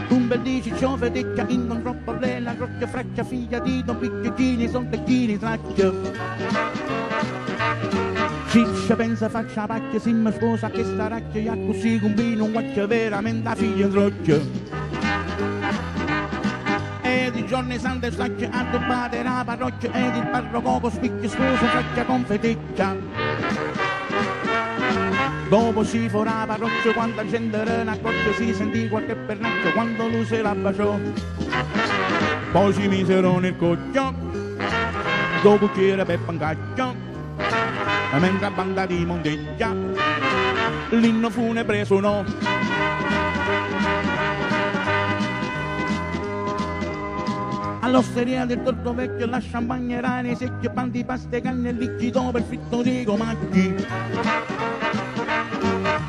Un bel dici ciò vedecchia in non troppo bella, crocchia fraccia figlia di don picchettini, son tecchini traccia. Ciccia pensa faccia pacchia, si mi sposa che sta racchia, e così combina un guaccio veramente la figlia in troccia. Ed i giorni santi staccia a dubbate la parrocchia, ed il parroco spicchia sposa faccia con feticcia. Dopo si fora la parrocchia, quanta gente era accorge, si sentì qualche pernacchio quando lui se la baciò. Poi si misero nel coccio, dopo c'era per pancaccio, mentre a banda di mondeggia l'inno funebre suonò. All'osteria del torto vecchio la champagnera nei secchi, pan di pasta e canne e liquido per fritto di comacchi.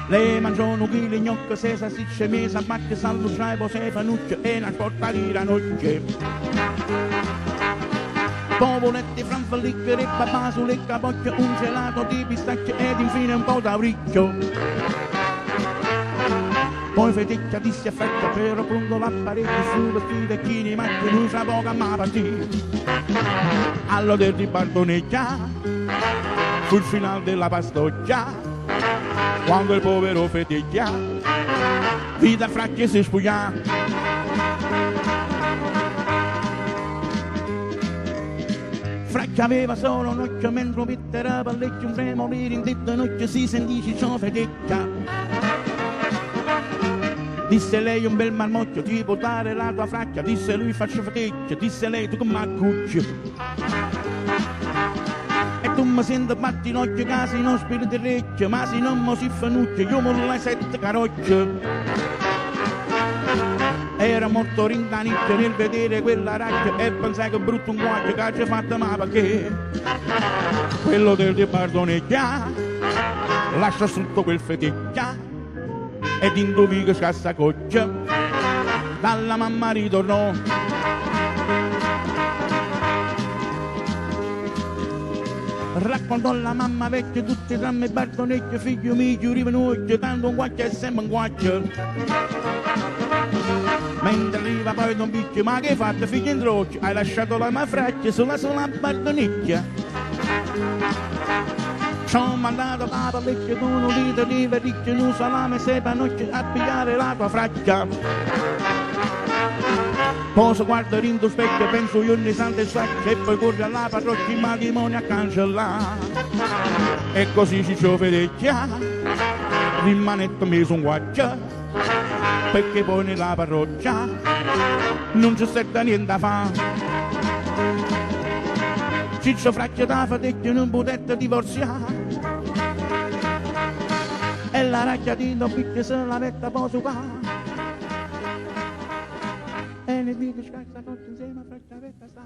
Le mangiano chi le gnocche, se salsicce, mesa, bacche, salluccia, se fanucce e una sporta di ranocchie. Povoletti, franfelliccheri, papà sulle capocchie, un gelato di pistacchio ed infine un po' d'auricchio. Poi feticchia disse a fretta, però pronto l'apparecchio su vestiti e chini, ma che lui sa poca ma partì. Allo del ribardoneggia, sul finale della pastoggia, quando il povero feticchia, vita fracchia si spuglia. Fracchia aveva solo un occhio mentre pittera pallecchio, un tremolire in tetto noce si sentì ciò feticchia. Disse lei un bel marmocchio, ti può dare la tua fracchia, disse lui faccio faticchia, disse lei tu che m'accucci. E tu mi senti batti in occhio casi non spirito recchio, ma se non mi si fanucchio, io mi le 7 carocce. Era molto rindanicchio nel vedere quella racchia e pensai che brutto un guaggio che ci fatto ma perché quello del ribardoneggia lascia sotto quel feticchia ed indovì che scassa coccia dalla mamma ritornò. Raccontò la mamma vecchia tutti i drammi bardoneggi, figlio mio chiudevano occhio tanto un guaggio e sempre un guaggio. Mentre arriva poi Don Picchio, ma che hai fatto figlio in trocchio? Hai lasciato la mia fracchia sulla sola bardonicchia. Ci ho mandato la pallecchia con un litro di vericchio, un salame, sei panocchie a pigliare la tua fracchia. Poi si guarda rindo specchio, penso io ne sante sacche e poi corre alla parrocchia il matrimonio a cancellare. E così ci ciò fedecchia, rimanetto messo un guaccia, perché poi nella parrocchia non c'è stata niente da fare. Ciccio fracchia da faticchia non potete divorziare, e la racchia di Don Picchio se la mette poi su qua, e ne dice scazza forte insieme a fracchia vetta sta.